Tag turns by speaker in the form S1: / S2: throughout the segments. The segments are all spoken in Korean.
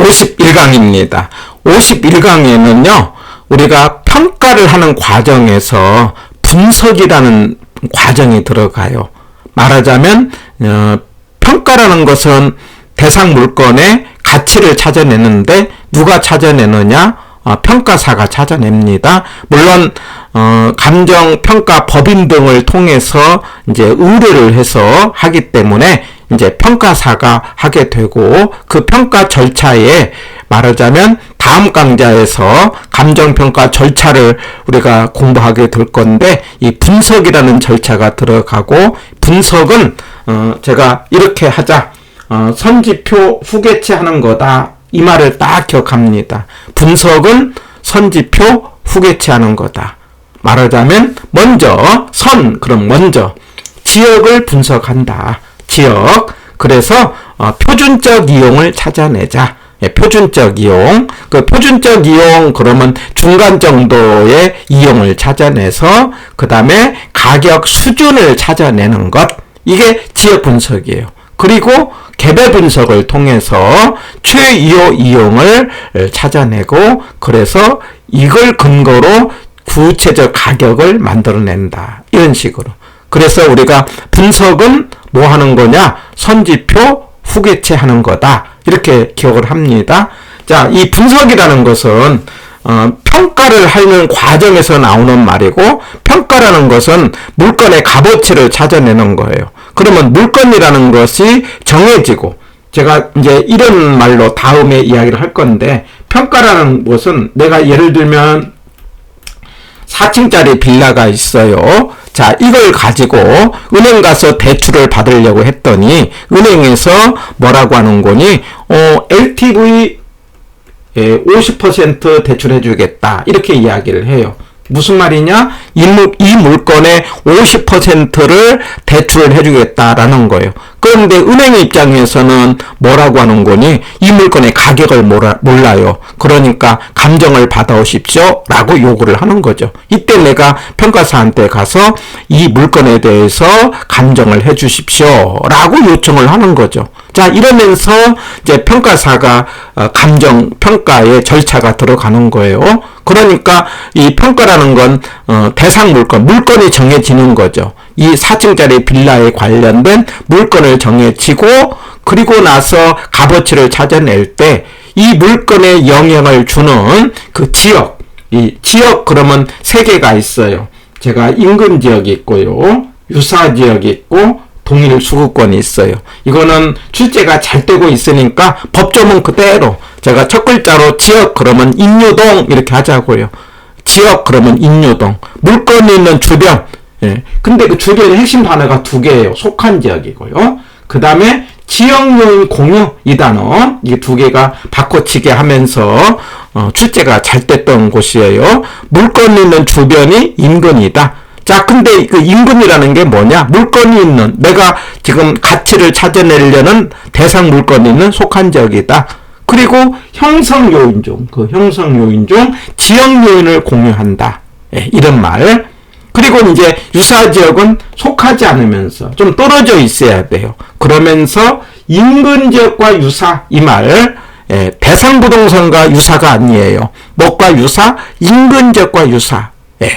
S1: 51강입니다. 51강에는요, 우리가 평가를 하는 과정에서 분석이라는 과정이 들어가요. 말하자면, 평가라는 것은 대상 물건의 가치를 찾아내는데, 누가 찾아내느냐? 평가사가 찾아냅니다. 물론 감정 평가 법인 등을 통해서 이제 의뢰를 해서 하기 때문에 이제 평가사가 하게 되고, 그 평가 절차에 말하자면 다음 강좌에서 감정평가 절차를 우리가 공부하게 될 건데, 이 분석이라는 절차가 들어가고, 분석은 제가 이렇게 하자, 선지표 후계치 하는 거다, 이 말을 딱 기억합니다. 분석은 선지표 후계치 하는 거다. 말하자면 먼저 그럼 먼저 지역을 분석한다. 지역. 그래서 표준적 이용을 찾아내자. 표준적 이용. 그 표준적 이용 그러면 중간 정도의 이용을 찾아내서 그 다음에 가격 수준을 찾아내는 것. 이게 지역 분석이에요. 그리고 개별 분석을 통해서 최유효 이용을 찾아내고, 그래서 이걸 근거로 구체적 가격을 만들어낸다. 이런 식으로. 그래서 우리가 분석은 뭐 하는 거냐? 선지표 후계치 하는 거다. 이렇게 기억을 합니다. 자, 이 분석이라는 것은 평가를 하는 과정에서 나오는 말이고, 평가라는 것은 물건의 값어치를 찾아내는 거예요. 그러면 물건이라는 것이 정해지고, 제가 이제 이런 말로 다음에 이야기를 할 건데, 평가라는 것은 내가 예를 들면 4층짜리 빌라가 있어요. 자, 이걸 가지고 은행 가서 대출을 받으려고 했더니 은행에서 뭐라고 하는 거니? LTV 50% 대출해 주겠다. 이렇게 이야기를 해요. 무슨 말이냐? 이 물건의 50%를 대출을 해주겠다라는 거예요. 그런데 은행 입장에서는 뭐라고 하는 거니? 이 물건의 가격을 몰라요. 그러니까 감정을 받아오십시오 라고 요구를 하는 거죠. 이때 내가 평가사한테 가서 이 물건에 대해서 감정을 해주십시오 라고 요청을 하는 거죠. 자, 이러면서 이제 평가사가 감정 평가의 절차가 들어가는 거예요. 그러니까 이 평가라는 건 대상 물건이 정해지는 거죠. 이 4층짜리 빌라에 관련된 물건을 정해지고, 그리고 나서 값어치를 찾아낼 때 이 물건에 영향을 주는 그 지역, 이 지역 그러면 3개가 있어요. 제가 인근 지역이 있고요, 유사 지역이 있고, 동일 수급권이 있어요. 이거는 출제가 잘 되고 있으니까 법조문 그대로 제가 첫 글자로 지역 그러면 인유동 이렇게 하자고요. 지역 그러면 인유동. 물건이 있는 주변. 예. 근데 그 주변의 핵심 단어가 2개예요. 속한 지역이고요. 그 다음에 지역요인 공유 이 단어. 이 2개가 바꿔치기 하면서 출제가 잘 됐던 곳이에요. 물건이 있는 주변이 인근이다. 자, 근데 그 인근이라는 게 뭐냐? 물건이 있는, 내가 지금 가치를 찾아내려는 대상 물건이 있는 속한 지역이다. 그리고 형성 요인 중, 그 형성 요인 중 지역 요인을 공유한다. 예, 이런 말. 그리고 이제 유사 지역은 속하지 않으면서 좀 떨어져 있어야 돼요. 그러면서 인근 지역과 유사, 이 말. 예, 대상 부동산과 유사가 아니에요. 뭐과 유사? 인근 지역과 유사. 예.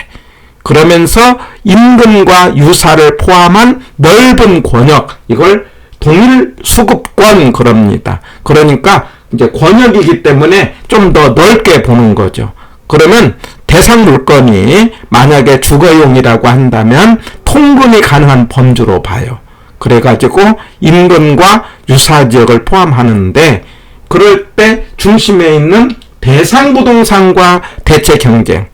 S1: 그러면서 인근과 유사를 포함한 넓은 권역, 이걸 동일 수급권 그럽니다. 그러니까 이제 권역이기 때문에 좀 더 넓게 보는 거죠. 그러면 대상 물건이 만약에 주거용이라고 한다면 통근이 가능한 범주로 봐요. 그래가지고 인근과 유사 지역을 포함하는데, 그럴 때 중심에 있는 대상 부동산과 대체 경쟁,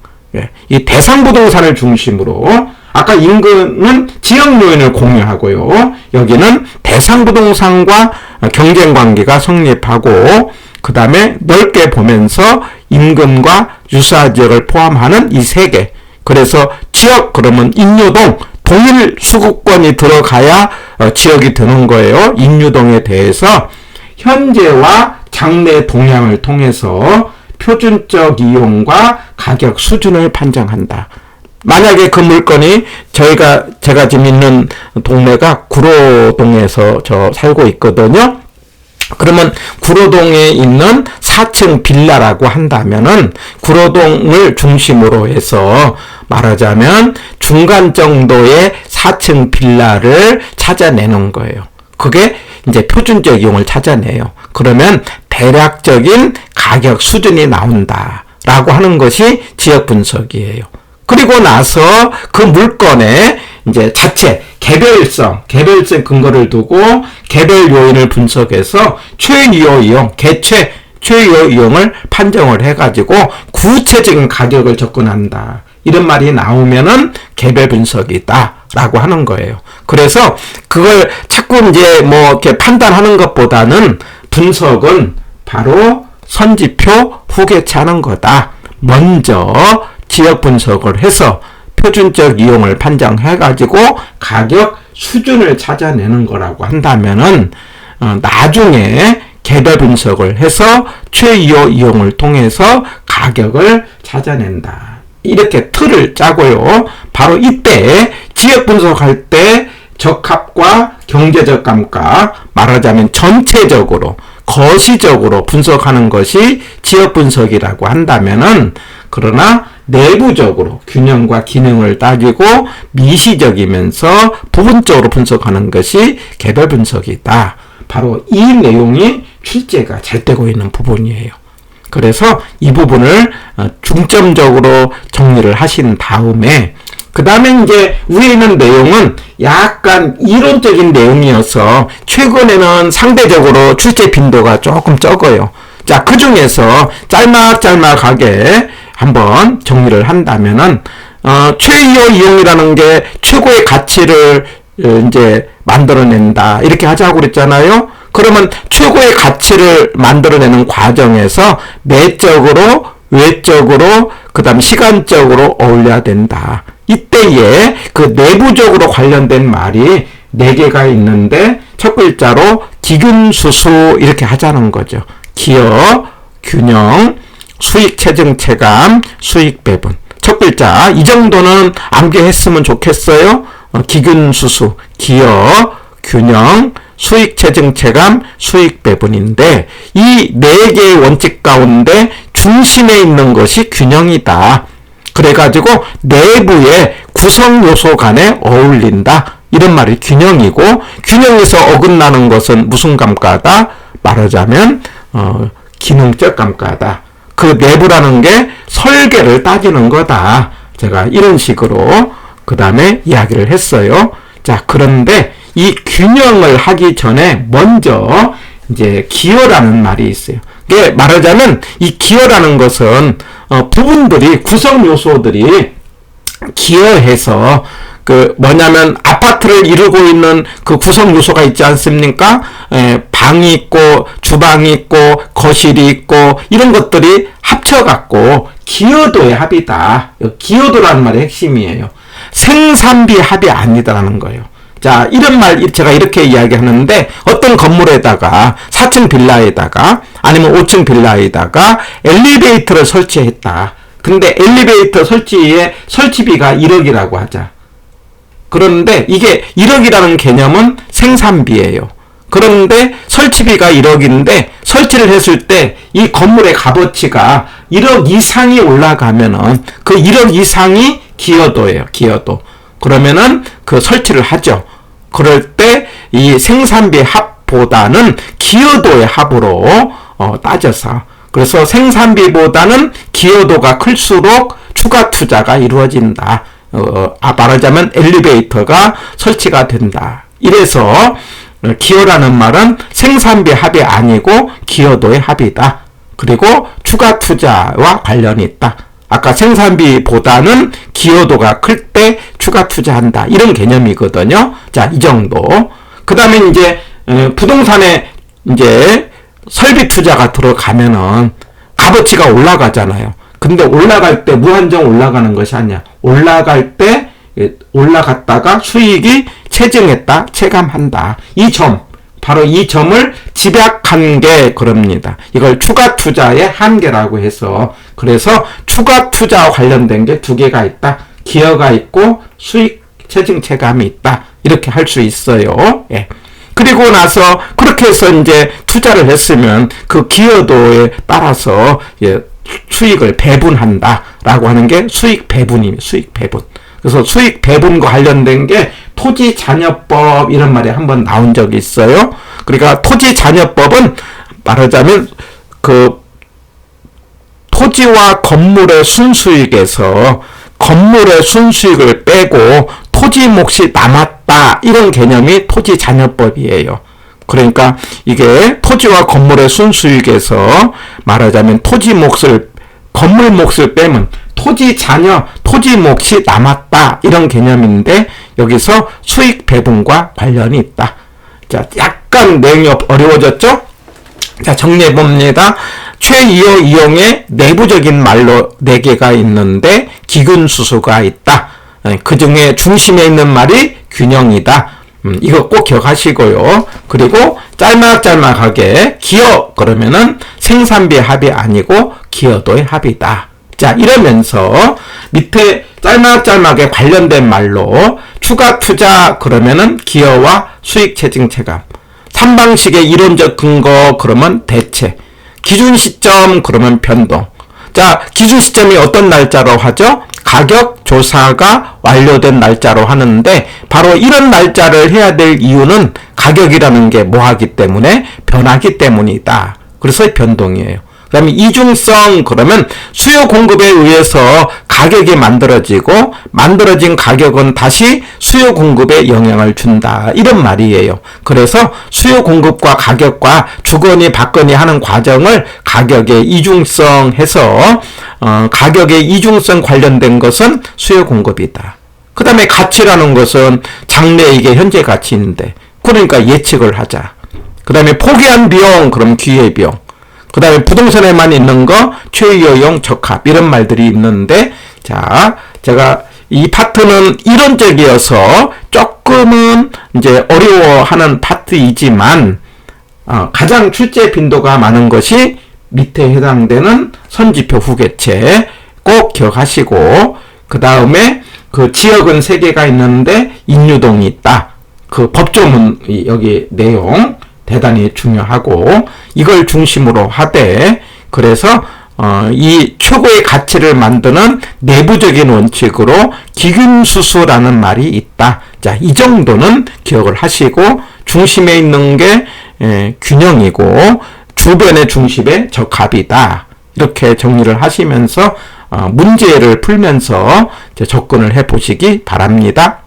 S1: 이 대상 부동산을 중심으로, 아까 인근은 지역 요인을 공유하고요, 여기는 대상 부동산과 경쟁 관계가 성립하고, 그 다음에 넓게 보면서 인근과 유사 지역을 포함하는 이 3개. 그래서 지역 그러면 인유동, 동일 수급권이 들어가야 지역이 되는 거예요. 인유동에 대해서 현재와 장래 동향을 통해서 표준적 이용과 가격 수준을 판정한다. 만약에 그 물건이 제가 지금 있는 동네가 구로동에서 저 살고 있거든요. 그러면 구로동에 있는 4층 빌라라고 한다면은 구로동을 중심으로 해서 말하자면 중간 정도의 4층 빌라를 찾아내는 거예요. 그게 이제 표준적 이용을 찾아내요. 그러면 대략적인 가격 수준이 나온다라고 하는 것이 지역 분석이에요. 그리고 나서 그 물건의 이제 자체 개별성 근거를 두고 개별 요인을 분석해서 최유효 이용, 최유효 이용을 판정을 해가지고 구체적인 가격을 접근한다. 이런 말이 나오면은 개별 분석이다라고 하는 거예요. 그래서 그걸 자꾸 이제 뭐 이렇게 판단하는 것보다는 분석은 바로 선지표 후계차는 거다. 먼저 지역 분석을 해서 표준적 이용을 판정해가지고 가격 수준을 찾아내는 거라고 한다면은 나중에 개별 분석을 해서 최유효 이용을 통해서 가격을 찾아낸다. 이렇게 틀을 짜고요. 바로 이때 지역 분석할 때 적합과 경제적 감가, 말하자면 전체적으로 거시적으로 분석하는 것이 지역 분석이라고 한다면은, 그러나 내부적으로 균형과 기능을 따지고 미시적이면서 부분적으로 분석하는 것이 개별 분석이다. 바로 이 내용이 출제가 잘 되고 있는 부분이에요. 그래서 이 부분을 중점적으로 정리를 하신 다음에, 그 다음에 이제 위에 있는 내용은 약간 이론적인 내용이어서 최근에는 상대적으로 출제 빈도가 조금 적어요. 자, 그 중에서 짤막하게 한번 정리를 한다면은, 최유효 이용이라는 게 최고의 가치를 이제 만들어낸다. 이렇게 하자고 그랬잖아요. 그러면 최고의 가치를 만들어내는 과정에서 내적으로, 외적으로, 그 다음 시간적으로 어울려야 된다. 이때에 그 내부적으로 관련된 말이 4개가 있는데, 첫 글자로 기균수수 이렇게 하자는 거죠. 기여, 균형, 수익 체증 체감, 수익 배분. 첫 글자 이 정도는 암기했으면 좋겠어요. 기균수수, 기여, 균형, 수익 체증 체감, 수익 배분인데, 이 4개의 원칙 가운데 중심에 있는 것이 균형이다. 그래가지고 내부의 구성 요소 간에 어울린다. 이런 말이 균형이고, 균형에서 어긋나는 것은 무슨 감가다? 말하자면 기능적 감가다. 그 내부라는 게 설계를 따지는 거다. 제가 이런 식으로 그 다음에 이야기를 했어요. 자, 그런데 이 균형을 하기 전에 먼저 이제 기여라는 말이 있어요. 이게 말하자면 이 기여라는 것은 부분들이, 구성 요소들이 기여해서 그 뭐냐면 아파트를 이루고 있는 그 구성 요소가 있지 않습니까? 방이 있고 주방이 있고 거실이 있고 이런 것들이 합쳐갖고 기여도의 합이다. 기여도라는 말의 핵심이에요. 생산비 합이 아니다라는 거예요. 자, 이런 말 제가 이렇게 이야기하는데, 어떤 건물에다가 4층 빌라에다가 아니면 5층 빌라에다가 엘리베이터를 설치했다. 근데 엘리베이터 설치에 설치비가 1억이라고 하자. 그런데 이게 1억이라는 개념은 생산비예요. 그런데 설치비가 1억인데 설치를 했을 때 이 건물의 값어치가 1억 이상이 올라가면은 그 1억 이상이 기여도예요. 기여도. 그러면은 그 설치를 하죠. 그럴 때 이 생산비 합보다는 기여도의 합으로 따져서, 그래서 생산비보다는 기여도가 클수록 추가 투자가 이루어진다. 말하자면 엘리베이터가 설치가 된다. 이래서 기여라는 말은 생산비 합이 아니고 기여도의 합이다. 그리고 추가 투자와 관련이 있다. 아까 생산비보다는 기여도가 클 때 추가 투자한다. 이런 개념이거든요. 자, 이 정도. 그 다음에 이제 부동산에 이제 설비 투자가 들어가면은 값어치가 올라가잖아요. 근데 올라갈 때 무한정 올라가는 것이 아니야. 올라갈 때 올라갔다가 수익이 체증했다, 체감한다. 이 점, 바로 이 점을 집약한 게 그럽니다. 이걸 추가 투자의 한계라고 해서, 그래서 추가 투자와 관련된 게 2개가 있다. 기여가 있고 수익 체증 체감이 있다. 이렇게 할 수 있어요. 예. 그리고 나서 그렇게 해서 이제 투자를 했으면 그 기여도에 따라서 수익을 배분한다라고 하는 게 수익 배분입니다. 수익 배분. 그래서 수익 배분과 관련된 게 토지자녀법 이런 말이 한번 나온 적이 있어요. 그러니까 토지자녀법은 말하자면 그 토지와 건물의 순수익에서 건물의 순수익을 빼고 토지 몫이 남았다 이런 개념이 토지자녀법이에요. 그러니까 이게 토지와 건물의 순수익에서 말하자면 토지 몫을 건물 몫을 빼면 토지 자녀, 토지 몫이 남았다 이런 개념인데 여기서 수익 배분과 관련이 있다. 자, 약간 내용이 어려워졌죠? 자, 정리해 봅니다. 최이호 이용의 내부적인 말로 4개가 있는데 기근수수가 있다. 그 중에 중심에 있는 말이 균형이다. 이거 꼭 기억하시고요. 그리고 짤막짤막하게 기여 그러면은 생산비 합이 아니고 기여도의 합이다. 자, 이러면서 밑에 짤막짤막에 관련된 말로 추가 투자 그러면은 기여와 수익 체증 체감. 3방식의 이론적 근거 그러면 대체. 기준 시점 그러면 변동. 자, 기준 시점이 어떤 날짜로 하죠? 가격 조사가 완료된 날짜로 하는데 바로 이런 날짜를 해야 될 이유는 가격이라는 게 뭐하기 때문에 변하기 때문이다. 그래서 변동이에요. 그 다음에 이중성 그러면 수요 공급에 의해서 가격이 만들어지고 만들어진 가격은 다시 수요 공급에 영향을 준다 이런 말이에요. 그래서 수요 공급과 가격과 주거니 받거니 하는 과정을 가격의 이중성 해서 가격의 이중성 관련된 것은 수요 공급이다. 그 다음에 가치라는 것은 장래이게 현재 가치인데 그러니까 예측을 하자. 그 다음에 포기한 비용 그럼 기회비용. 그 다음에 부동산에만 있는 거 최이호용 적합 이런 말들이 있는데 자 제가 이 파트는 이론적이어서 조금은 이제 어려워하는 파트이지만 가장 출제 빈도가 많은 것이 밑에 해당되는 선지표 후계체 꼭 기억하시고 그 다음에 그 지역은 3개가 있는데 인유동이 있다. 그 법조문 여기 내용 대단히 중요하고 이걸 중심으로 하되 그래서 이 최고의 가치를 만드는 내부적인 원칙으로 기균수수라는 말이 있다. 자, 이 정도는 기억을 하시고 중심에 있는 게 균형이고 주변의 중심에 적합이다. 이렇게 정리를 하시면서 문제를 풀면서 접근을 해 보시기 바랍니다.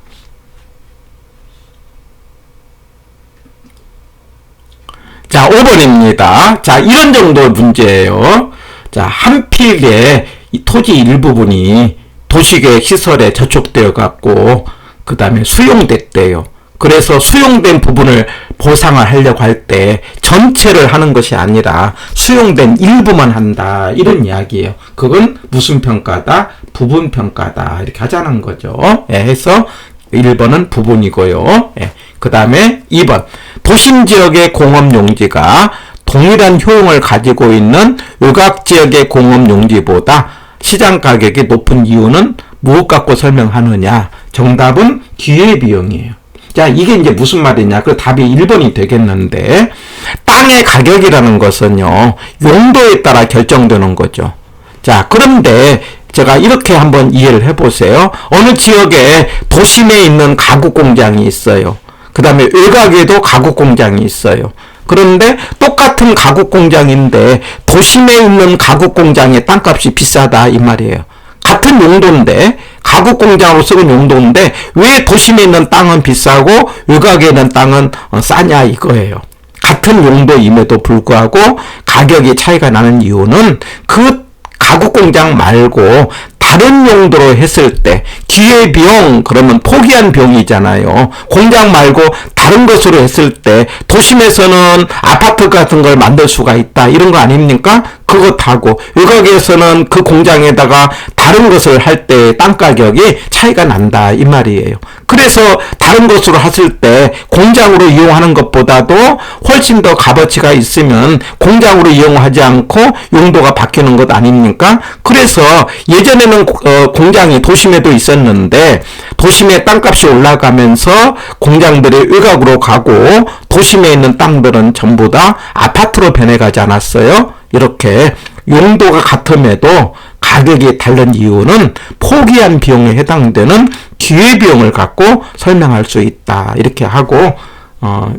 S1: 자, 5번입니다. 자, 이런 정도의 문제예요. 자, 한 필의 이 토지 일부분이 도시계획 시설에 저촉되어 갖고 그 다음에 수용됐대요. 그래서 수용된 부분을 보상을 하려고 할 때 전체를 하는 것이 아니라 수용된 일부만 한다. 이런 이야기예요. 그건 무슨 평가다? 부분 평가다. 이렇게 하자는 거죠. 해서 1번은 부분이고요. 그 다음에 2번. 도심 지역의 공업 용지가 동일한 효용을 가지고 있는 외곽 지역의 공업 용지보다 시장 가격이 높은 이유는 무엇 갖고 설명하느냐? 정답은 기회비용이에요. 자, 이게 이제 무슨 말이냐? 그 답이 1번이 되겠는데, 땅의 가격이라는 것은요, 용도에 따라 결정되는 거죠. 자, 그런데 제가 이렇게 한번 이해를 해보세요. 어느 지역에 도심에 있는 가구 공장이 있어요. 그 다음에 외곽에도 가구 공장이 있어요. 그런데 똑같은 가구 공장인데 도심에 있는 가구 공장의 땅값이 비싸다 이 말이에요. 같은 용도인데 가구 공장으로 쓰는 용도인데 왜 도심에 있는 땅은 비싸고 외곽에 있는 땅은 싸냐 이거예요. 같은 용도임에도 불구하고 가격이 차이가 나는 이유는 그 가구 공장 말고 다른 용도로 했을 때 기회비용 그러면 포기한 비용이잖아요. 공장 말고 다른 것으로 했을 때 도심에서는 아파트 같은 걸 만들 수가 있다 이런 거 아닙니까? 그것하고 외곽에서는 그 공장에다가 다른 것을 할 때 땅 가격이 차이가 난다 이 말이에요. 그래서 다른 것으로 했을 때 공장으로 이용하는 것보다도 훨씬 더 값어치가 있으면 공장으로 이용하지 않고 용도가 바뀌는 것 아닙니까? 그래서 예전에는 공장이 도심에도 있었는데 도심의 땅값이 올라가면서 공장들이 외곽으로 가고 도심에 있는 땅들은 전부 다 아파트로 변해가지 않았어요? 이렇게 용도가 같음에도 가격이 다른 이유는 포기한 비용에 해당되는 기회비용을 갖고 설명할 수 있다. 이렇게 하고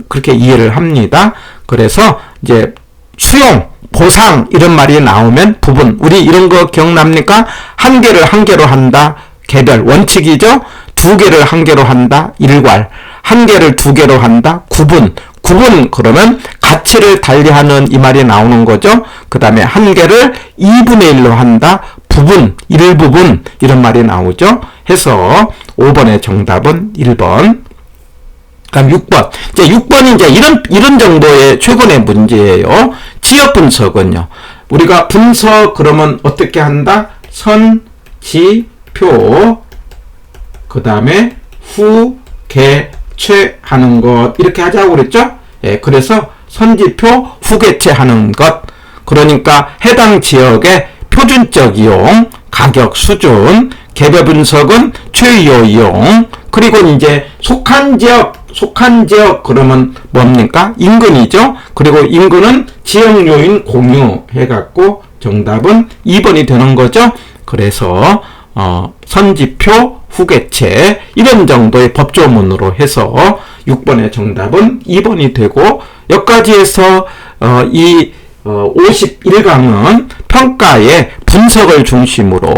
S1: 그렇게 이해를 합니다. 그래서 이제 수용, 보상 이런 말이 나오면 부분, 우리 이런 거 기억납니까? 한 개를 한 개로 한다. 개별, 원칙이죠? 두 개를 한 개로 한다. 일괄. 한 개를 두 개로 한다. 구분. 구분 그러면 가치를 달리하는 이 말이 나오는 거죠. 그 다음에 한 개를 2분의 1로 한다. 부분, 일부분 이런 말이 나오죠. 해서 5번의 정답은 1번. 그럼 6번. 이제 6번이 이제 이런 정도의 최근의 문제예요. 지역 분석은요. 우리가 분석 그러면 어떻게 한다? 선, 지, 표, 그 다음에 후, 개, 채 하는 것 이렇게 하자고 그랬죠? 예, 그래서 선지표, 후개체 하는 것. 그러니까 해당 지역의 표준적 이용, 가격 수준, 개별 분석은 최요 이용, 그리고 이제 속한 지역 그러면 뭡니까? 인근이죠? 그리고 인근은 지역 요인 공유 해갖고 정답은 2번이 되는 거죠? 그래서 선지표, 후개체 이런 정도의 법조문으로 해서 6번의 정답은 2번이 되고 여기까지 해서 이 51강은 평가의 분석을 중심으로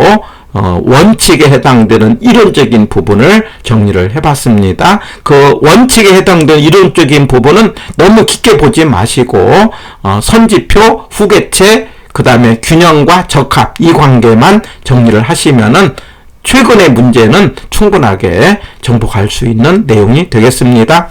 S1: 원칙에 해당되는 이론적인 부분을 정리를 해봤습니다. 그 원칙에 해당되는 이론적인 부분은 너무 깊게 보지 마시고 선지표, 후개체, 그 다음에 균형과 적합 이 관계만 정리를 하시면은 최근의 문제는 충분하게 정복할 수 있는 내용이 되겠습니다.